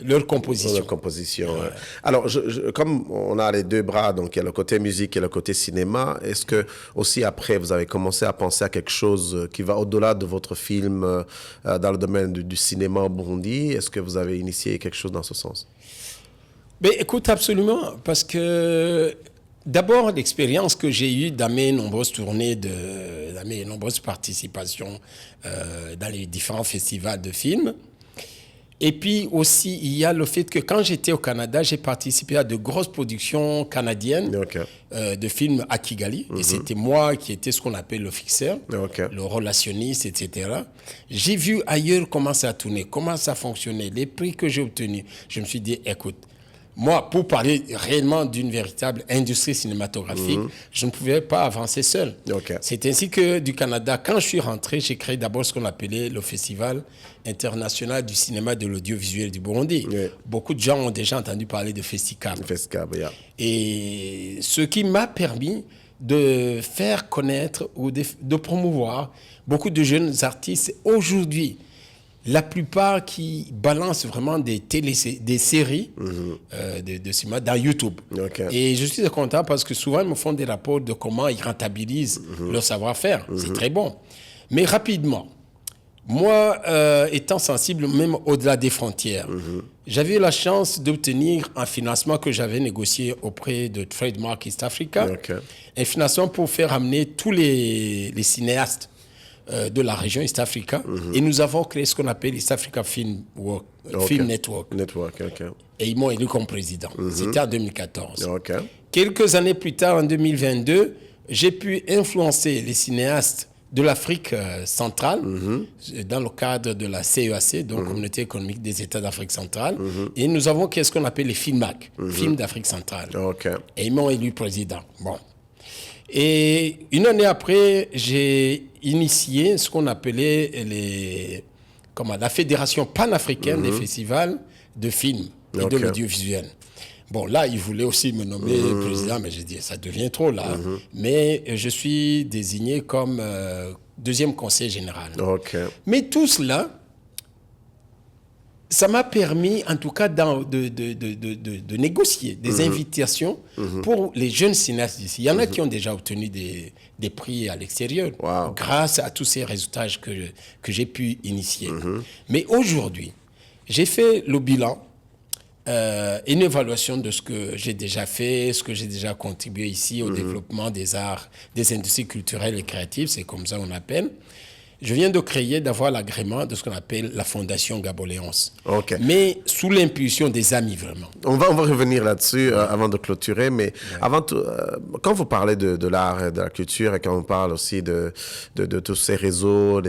leur composition. Leur composition. Ouais. Alors, comme on a les deux bras, donc il y a le côté musique et le côté cinéma, est-ce que aussi après, vous avez commencé à penser à quelque chose qui va au-delà de votre film dans le domaine du cinéma au Burundi? Est-ce que vous avez initié quelque chose dans ce sens? Ben, écoute, absolument, parce que d'abord, l'expérience que j'ai eue dans mes nombreuses tournées, dans mes nombreuses participations dans les différents festivals de films. Et puis aussi, il y a le fait que quand j'étais au Canada, j'ai participé à de grosses productions canadiennes de films à Kigali. Et c'était moi qui étais ce qu'on appelle le fixeur, le relationniste, etc. J'ai vu ailleurs comment ça tournait, comment ça fonctionnait, les prix que j'ai obtenus. Je me suis dit, écoute, moi, pour parler réellement d'une véritable industrie cinématographique, je ne pouvais pas avancer seul. C'est ainsi que du Canada, quand je suis rentré, j'ai créé d'abord ce qu'on appelait le Festival international du cinéma et de l'audiovisuel du Burundi. Beaucoup de gens ont déjà entendu parler de Festicab. Et ce qui m'a permis de faire connaître ou de promouvoir beaucoup de jeunes artistes aujourd'hui. La plupart qui balancent vraiment des séries de cinéma dans YouTube. Et je suis content parce que souvent, ils me font des rapports de comment ils rentabilisent leur savoir-faire. C'est très bon. Mais rapidement, moi, étant sensible même au-delà des frontières, j'avais eu la chance d'obtenir un financement que j'avais négocié auprès de Trademark East Africa. Un financement pour faire amener tous les cinéastes de la région East Africa. Et nous avons créé ce qu'on appelle East Africa Film Network. Et ils m'ont élu comme président. C'était en 2014. Quelques années plus tard, en 2022, j'ai pu influencer les cinéastes de l'Afrique centrale dans le cadre de la CEAC, donc Communauté économique des États d'Afrique centrale. Et nous avons créé ce qu'on appelle les FILMAC, Films d'Afrique centrale. Et ils m'ont élu président. Bon. Et une année après, j'ai initié ce qu'on appelait la Fédération panafricaine des festivals de films et de l'audiovisuel. Bon, là, ils voulaient aussi me nommer président, mais j'ai dit, ça devient trop là. Mais je suis désigné comme deuxième conseiller général. Mais tout cela, ça m'a permis, en tout cas, de négocier des invitations pour les jeunes cinéastes d'ici. Il y en a qui ont déjà obtenu des prix à l'extérieur grâce à tous ces résultats que j'ai pu initier. Mais aujourd'hui, j'ai fait le bilan, une évaluation de ce que j'ai déjà fait, ce que j'ai déjà contribué ici au développement des arts, des industries culturelles et créatives, c'est comme ça qu'on appelle. Je viens d'avoir l'agrément de ce qu'on appelle la Fondation Gabo-Léonce. OK. Mais sous l'impulsion des amis, vraiment. On va revenir là-dessus avant de clôturer, mais avant tout, quand vous parlez de l'art et de la culture et quand on parle aussi de tous ces réseaux,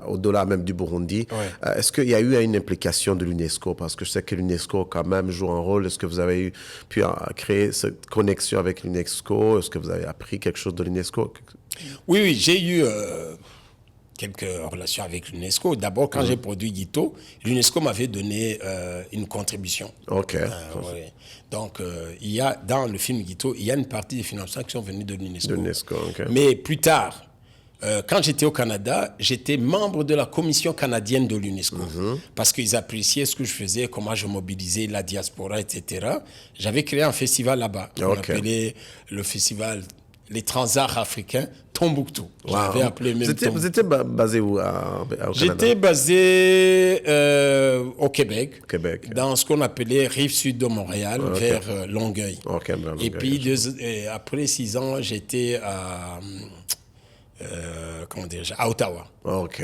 au-delà même du Burundi, est-ce qu'il y a eu une implication de l'UNESCO? Parce que je sais que l'UNESCO quand même joue un rôle. Est-ce que vous avez pu créer cette connexion avec l'UNESCO? Est-ce que vous avez appris quelque chose de l'UNESCO? Oui, j'ai eu quelques relations avec l'UNESCO. D'abord, quand j'ai produit Guito, l'UNESCO m'avait donné une contribution. OK. Ouais. Donc, il y a, dans le film Guito, il y a une partie des financements qui sont venus de l'UNESCO. De l'UNESCO, OK. Mais plus tard, quand j'étais au Canada, j'étais membre de la commission canadienne de l'UNESCO. Parce qu'ils appréciaient ce que je faisais, comment je mobilisais la diaspora, etc. J'avais créé un festival là-bas. On appelait le festival Les Transarts africains Tombouctou. J'avais appelé même Vous étiez basé où au Canada? J'étais basé au Québec, dans ce qu'on appelait rive sud de Montréal, vers Longueuil. Et puis après 6 ans, j'étais à Ottawa. OK.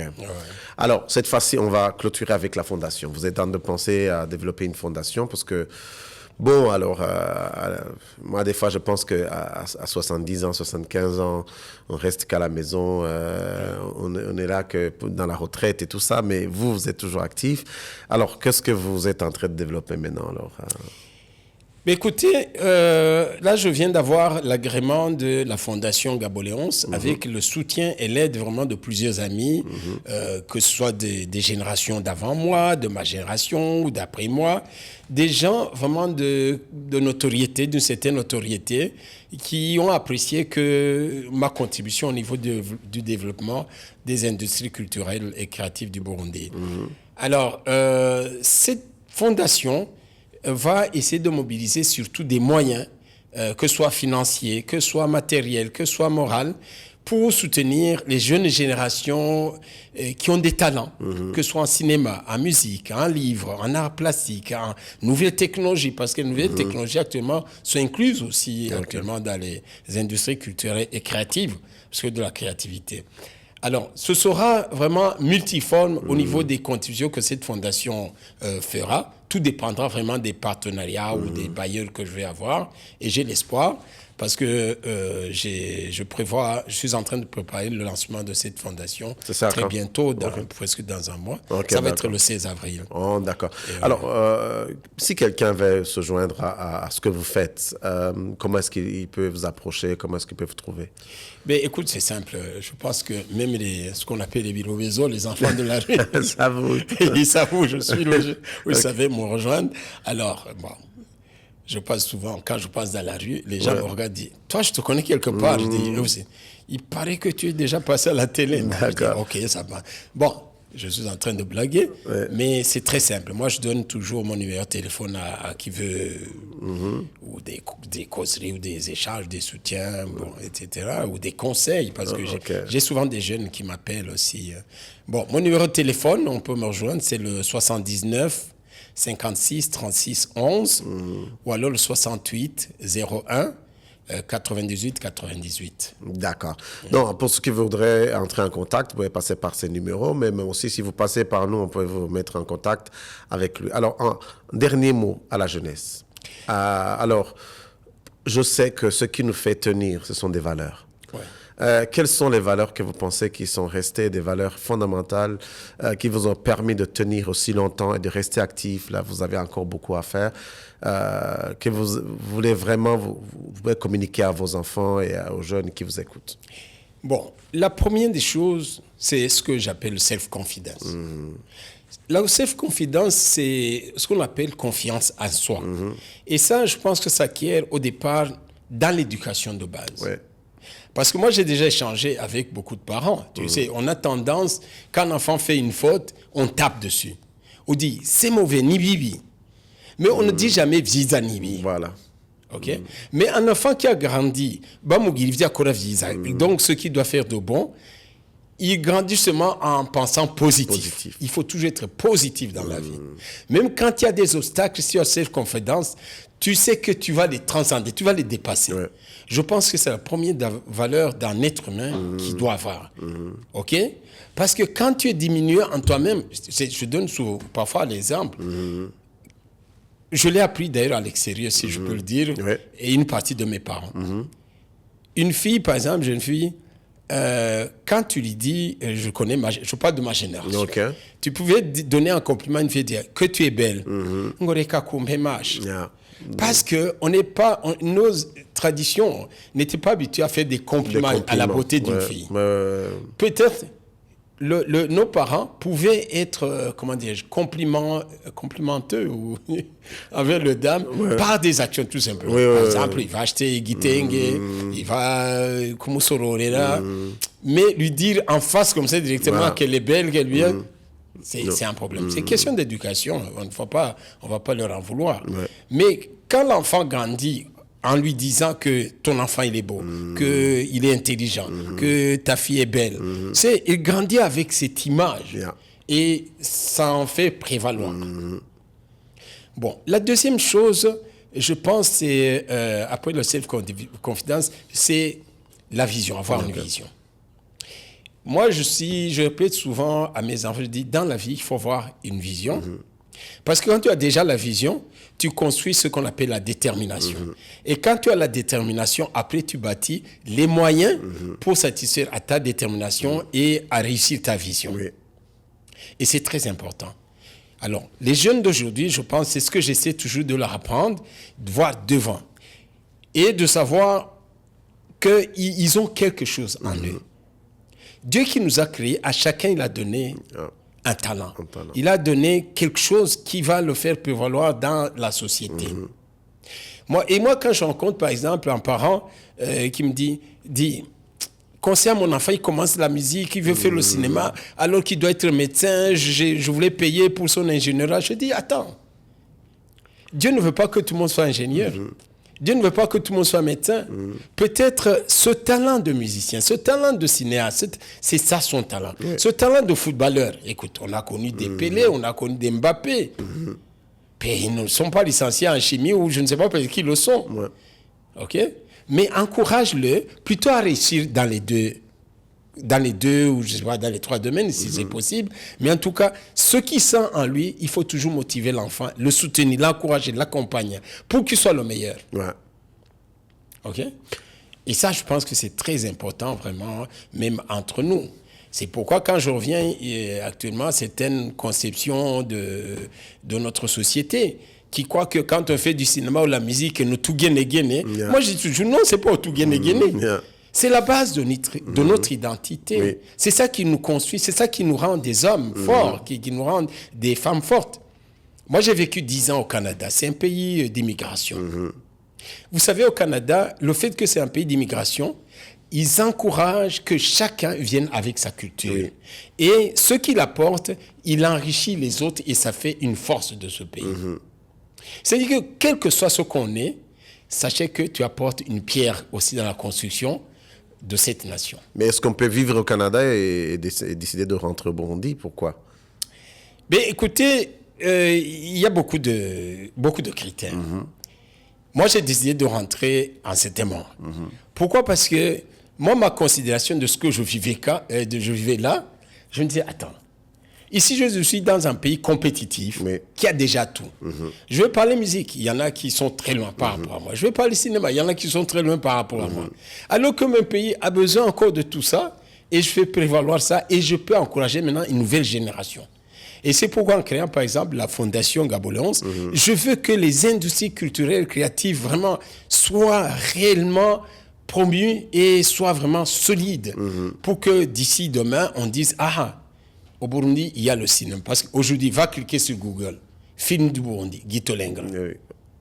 Alors, cette fois-ci, on va clôturer avec la fondation. Vous êtes en train de penser à développer une fondation parce que bon, alors, moi, des fois, je pense qu'à 70 ans, 75 ans, on reste qu'à la maison, on est là que dans la retraite et tout ça, mais vous êtes toujours actif. Alors, qu'est-ce que vous êtes en train de développer maintenant, alors? Mais écoutez, là, je viens d'avoir l'agrément de la Fondation Gabo-Léonce avec le soutien et l'aide vraiment de plusieurs amis, que ce soit des générations d'avant moi, de ma génération ou d'après moi, des gens vraiment de notoriété, d'une certaine notoriété, qui ont apprécié que ma contribution au niveau du développement des industries culturelles et créatives du Burundi. Alors, cette fondation va essayer de mobiliser surtout des moyens, que ce soit financiers, que ce soit matériels, que ce soit moral, pour soutenir les jeunes générations qui ont des talents, que ce soit en cinéma, en musique, en livre, en art plastique, en nouvelles technologies, parce que les nouvelles technologies actuellement sont incluses aussi actuellement dans les industries culturelles et créatives, parce que de la créativité. Alors, ce sera vraiment multiforme au niveau des contributions que cette fondation fera. Tout dépendra vraiment des partenariats ou des bailleurs que je vais avoir. Et j'ai l'espoir, parce que je suis en train de préparer le lancement de cette fondation très bientôt, presque dans un mois. Ça va être le 16 avril. Oh, d'accord. Alors, si quelqu'un veut se joindre à ce que vous faites, comment est-ce qu'il peut vous approcher? Comment est-ce qu'il peut vous trouver? Ben, écoute, c'est simple. Je pense que même ce qu'on appelle les bilovésos, les enfants de la rue, ils savent où je suis, vous savez, me rejoindre. Alors, bon, je passe souvent, quand je passe dans la rue, les gens me regardent et disent, toi, je te connais quelque part. Je dis, il paraît que tu es déjà passé à la télé. D'accord. Je dis, OK, ça va. Bon, je suis en train de blaguer, mais c'est très simple. Moi, je donne toujours mon numéro de téléphone à qui veut, ou des causeries, ou des échanges, des soutiens, etc., ou des conseils, parce que j'ai souvent des jeunes qui m'appellent aussi. Bon, mon numéro de téléphone, on peut me rejoindre, c'est le 79 56 36 11, ou alors le 68 01 98 98. D'accord. Donc, pour ceux qui voudraient entrer en contact, vous pouvez passer par ces numéros, mais aussi si vous passez par nous, on peut vous mettre en contact avec lui. Alors, un dernier mot à la jeunesse. Alors, je sais que ce qui nous fait tenir, ce sont des valeurs. Quelles sont les valeurs que vous pensez qui sont restées, des valeurs fondamentales qui vous ont permis de tenir aussi longtemps et de rester actifs? Là, vous avez encore beaucoup à faire. Que vous voulez vraiment vous communiquer à vos enfants et aux jeunes qui vous écoutent? Bon, la première des choses, c'est ce que j'appelle le self-confidence. La self-confidence, c'est ce qu'on appelle confiance en soi. Et ça, je pense que ça s'acquiert au départ dans l'éducation de base. Parce que moi, j'ai déjà échangé avec beaucoup de parents. Tu sais, on a tendance, quand un enfant fait une faute, on tape dessus. On dit, c'est mauvais, ni bibi. Mais on ne dit jamais visa ni bibi. Voilà. OK? Mais un enfant qui a grandi, donc ce qu'il doit faire de bon, il grandit justement en pensant positif. Positif. Il faut toujours être positif dans la vie. Même quand il y a des obstacles, si tu as self-confidence, tu sais que tu vas les transcender, tu vas les dépasser. Ouais. Je pense que c'est la première valeur d'un être humain qui doit avoir. OK? Parce que quand tu es diminué en toi-même, je donne parfois l'exemple, je l'ai appris d'ailleurs à l'extérieur, si je peux le dire, et une partie de mes parents. Une fille, par exemple, jeune fille, quand tu lui dis, je parle de ma génération, tu pouvais donner un compliment à une fille, dire que tu es belle. Parce que nos traditions n'étaient pas habituées à faire des compliments à la beauté d'une fille. Peut-être nos parents pouvaient être, complimenteux envers le dame par des actions tout simplement. Par exemple, il va acheter Gitenge, il va mais lui dire en face comme ça directement qu'elle est belle, qu'elle vient. C'est un problème. C'est question d'éducation. On ne va pas leur en vouloir. Mais quand l'enfant grandit en lui disant que ton enfant il est beau, qu'il est intelligent, que ta fille est belle, il grandit avec cette image et ça en fait prévaloir. Bon, la deuxième chose, je pense, c'est après le self-confidence, c'est la vision, avoir une vision. Moi, je répète souvent à mes enfants, je dis, dans la vie, il faut avoir une vision. Parce que quand tu as déjà la vision, tu construis ce qu'on appelle la détermination. Et quand tu as la détermination, après, tu bâtis les moyens pour satisfaire à ta détermination et à réussir ta vision. Et c'est très important. Alors, les jeunes d'aujourd'hui, je pense, c'est ce que j'essaie toujours de leur apprendre, de voir devant. Et de savoir qu'ils ont quelque chose en eux. Dieu qui nous a créés, à chacun, il a donné un talent. Il a donné quelque chose qui va le faire prévaloir dans la société. Moi, quand je rencontre, par exemple, un parent qui me dit, concernant mon enfant, il commence la musique, il veut faire le cinéma, alors qu'il doit être médecin, je voulais payer pour son ingénierat. Je dis, attends, Dieu ne veut pas que tout le monde soit ingénieur. Dieu ne veut pas que tout le monde soit médecin. Peut-être ce talent de musicien, ce talent de cinéaste, c'est ça son talent. Ce talent de footballeur. Écoute, on a connu des Pelé, on a connu des Mbappé. Mais ils ne sont pas licenciés en chimie ou je ne sais pas qui le sont. OK? Mais encourage-le plutôt à réussir dans les deux ou je sais pas, dans les 3 domaines si c'est possible. Mais en tout cas, ce qui sent en lui, il faut toujours motiver l'enfant, le soutenir, l'encourager, l'accompagner pour qu'il soit le meilleur. OK? Et ça, je pense que c'est très important vraiment, même entre nous. C'est pourquoi quand je reviens actuellement à certaines conceptions de notre société, qui croient que quand on fait du cinéma ou la musique, nous tout gagner. Moi, je dis toujours non, c'est pas tout gagner. C'est la base de notre identité. C'est ça qui nous construit, c'est ça qui nous rend des hommes forts, qui nous rend des femmes fortes. Moi, j'ai vécu 10 ans au Canada. C'est un pays d'immigration. Vous savez, au Canada, le fait que c'est un pays d'immigration, ils encouragent que chacun vienne avec sa culture. Et ce qu'il apporte, il enrichit les autres et ça fait une force de ce pays. C'est-à-dire que quel que soit ce qu'on est, sachez que tu apportes une pierre aussi dans la construction de cette nation. Mais est-ce qu'on peut vivre au Canada et décider de rentrer au Burundi? Pourquoi? Écoutez, il y a beaucoup de critères. Moi, j'ai décidé de rentrer en certain moment. Pourquoi? Parce que moi, ma considération de ce que je vivais là, je me disais, attends, ici, je suis dans un pays compétitif qui a déjà tout. Je vais parler musique, il y en a qui sont très loin par rapport à moi. Je vais parler cinéma, il y en a qui sont très loin par rapport à moi. Alors que mon pays a besoin encore de tout ça, et je fais prévaloir ça, et je peux encourager maintenant une nouvelle génération. Et c'est pourquoi en créant, par exemple, la Fondation Gaboléonce, je veux que les industries culturelles, créatives, vraiment, soient réellement promues et soient vraiment solides, pour que d'ici demain, on dise, au Burundi, il y a le cinéma. Parce qu'aujourd'hui, va cliquer sur Google. Film du Burundi, Guito Lengra.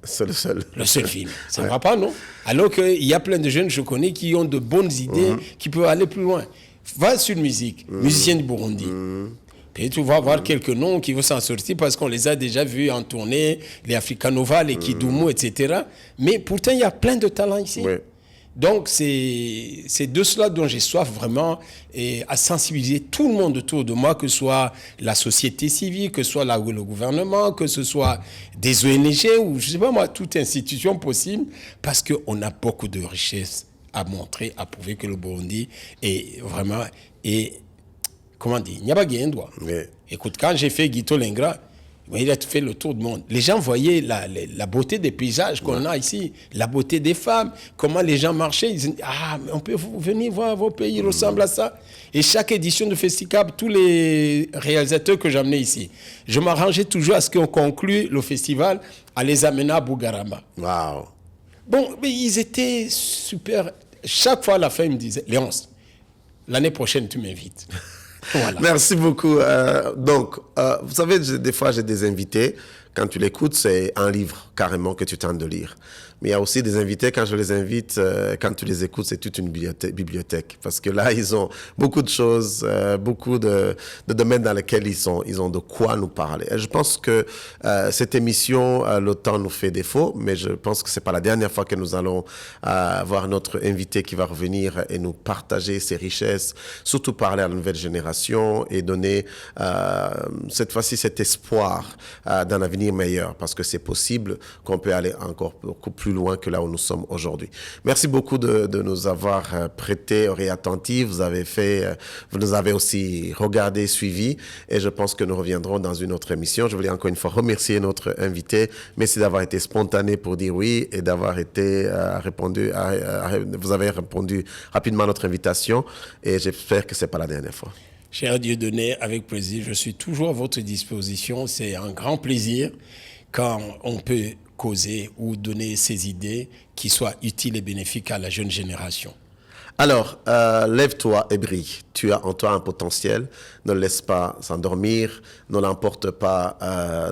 C'est le seul. Le seul film. Ça ne va pas, non? Alors qu'il y a plein de jeunes, je connais, qui ont de bonnes idées, qui peuvent aller plus loin. Va sur musique, musicien du Burundi. Puis tu vas voir quelques noms qui vont s'en sortir parce qu'on les a déjà vus en tournée, les Africanova, les Kidumu, etc. Mais pourtant, il y a plein de talents ici. Donc, c'est de cela dont j'ai soif vraiment, et à sensibiliser tout le monde autour de moi, que ce soit la société civile, que ce soit le gouvernement, que ce soit des ONG ou, je ne sais pas moi, toute institution possible, parce qu'on a beaucoup de richesses à montrer, à prouver que le Burundi est vraiment... comment dire, il n'y a pas de droit. Écoute, quand j'ai fait Guito Lengra, il a fait le tour du monde. Les gens voyaient la beauté des paysages qu'on a ici, la beauté des femmes, comment les gens marchaient. Ils disaient, mais on peut venir voir vos pays, ils ressemblent à ça. Et chaque édition de Festicab, tous les réalisateurs que j'amenais ici, je m'arrangeais toujours à ce qu'on conclue le festival à les amener à Bougarama. Wow. Bon, mais ils étaient super. Chaque fois à la fin, ils me disaient, Léonce, l'année prochaine, tu m'invites. Voilà. Merci beaucoup. Vous savez, des fois, j'ai des invités. Quand tu l'écoutes, c'est un livre carrément que tu tentes de lire. Mais il y a aussi des invités, quand je les invite, quand tu les écoutes, c'est toute une bibliothèque. Parce que là, ils ont beaucoup de choses, beaucoup de domaines dans lesquels ils ont de quoi nous parler. Et je pense que cette émission, le temps nous fait défaut, mais je pense que c'est pas la dernière fois que nous allons avoir notre invité qui va revenir et nous partager ses richesses, surtout parler à la nouvelle génération et donner cette fois-ci cet espoir d'un avenir meilleur, parce que c'est possible qu'on peut aller encore beaucoup plus loin que là où nous sommes aujourd'hui. Merci beaucoup de nous avoir prêté oreille attentive. Vous nous avez aussi regardé, suivi, et je pense que nous reviendrons dans une autre émission. Je voulais encore une fois remercier notre invité. Merci d'avoir été spontané pour dire oui et d'avoir été vous avez répondu rapidement à notre invitation, et j'espère que c'est pas la dernière fois. Cher Dieudonné, avec plaisir. Je suis toujours à votre disposition. C'est un grand plaisir quand on peut causer ou donner ces idées qui soient utiles et bénéfiques à la jeune génération. Alors, lève-toi et brille. Tu as en toi un potentiel. Ne le laisse pas s'endormir. Ne l'emporte pas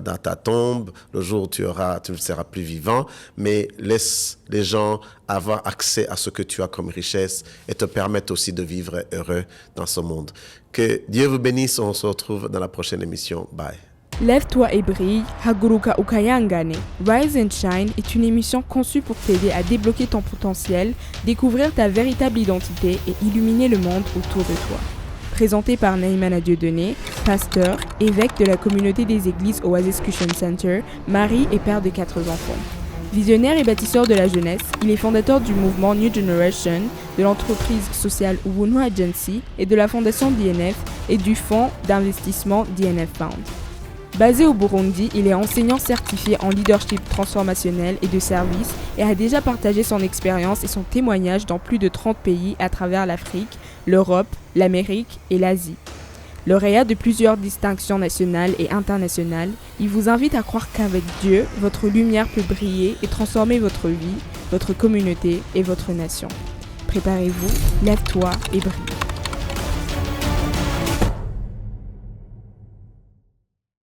dans ta tombe. Le jour où tu ne seras plus vivant. Mais laisse les gens avoir accès à ce que tu as comme richesse et te permettre aussi de vivre heureux dans ce monde. Que Dieu vous bénisse. On se retrouve dans la prochaine émission. Bye. Lève-toi et brille, Haguruka Ukayangane. Rise and Shine est une émission conçue pour t'aider à débloquer ton potentiel, découvrir ta véritable identité et illuminer le monde autour de toi. Présentée par Naïmana Dieudonné, pasteur, évêque de la communauté des églises Oasis Christian Center, mari et père de 4 enfants. Visionnaire et bâtisseur de la jeunesse, il est fondateur du mouvement New Generation, de l'entreprise sociale Ubuntu Agency et de la fondation DNF et du fonds d'investissement DNF Fund. Basé au Burundi, il est enseignant certifié en leadership transformationnel et de service et a déjà partagé son expérience et son témoignage dans plus de 30 pays à travers l'Afrique, l'Europe, l'Amérique et l'Asie. Lauréat de plusieurs distinctions nationales et internationales, il vous invite à croire qu'avec Dieu, votre lumière peut briller et transformer votre vie, votre communauté et votre nation. Préparez-vous, lève-toi et brille.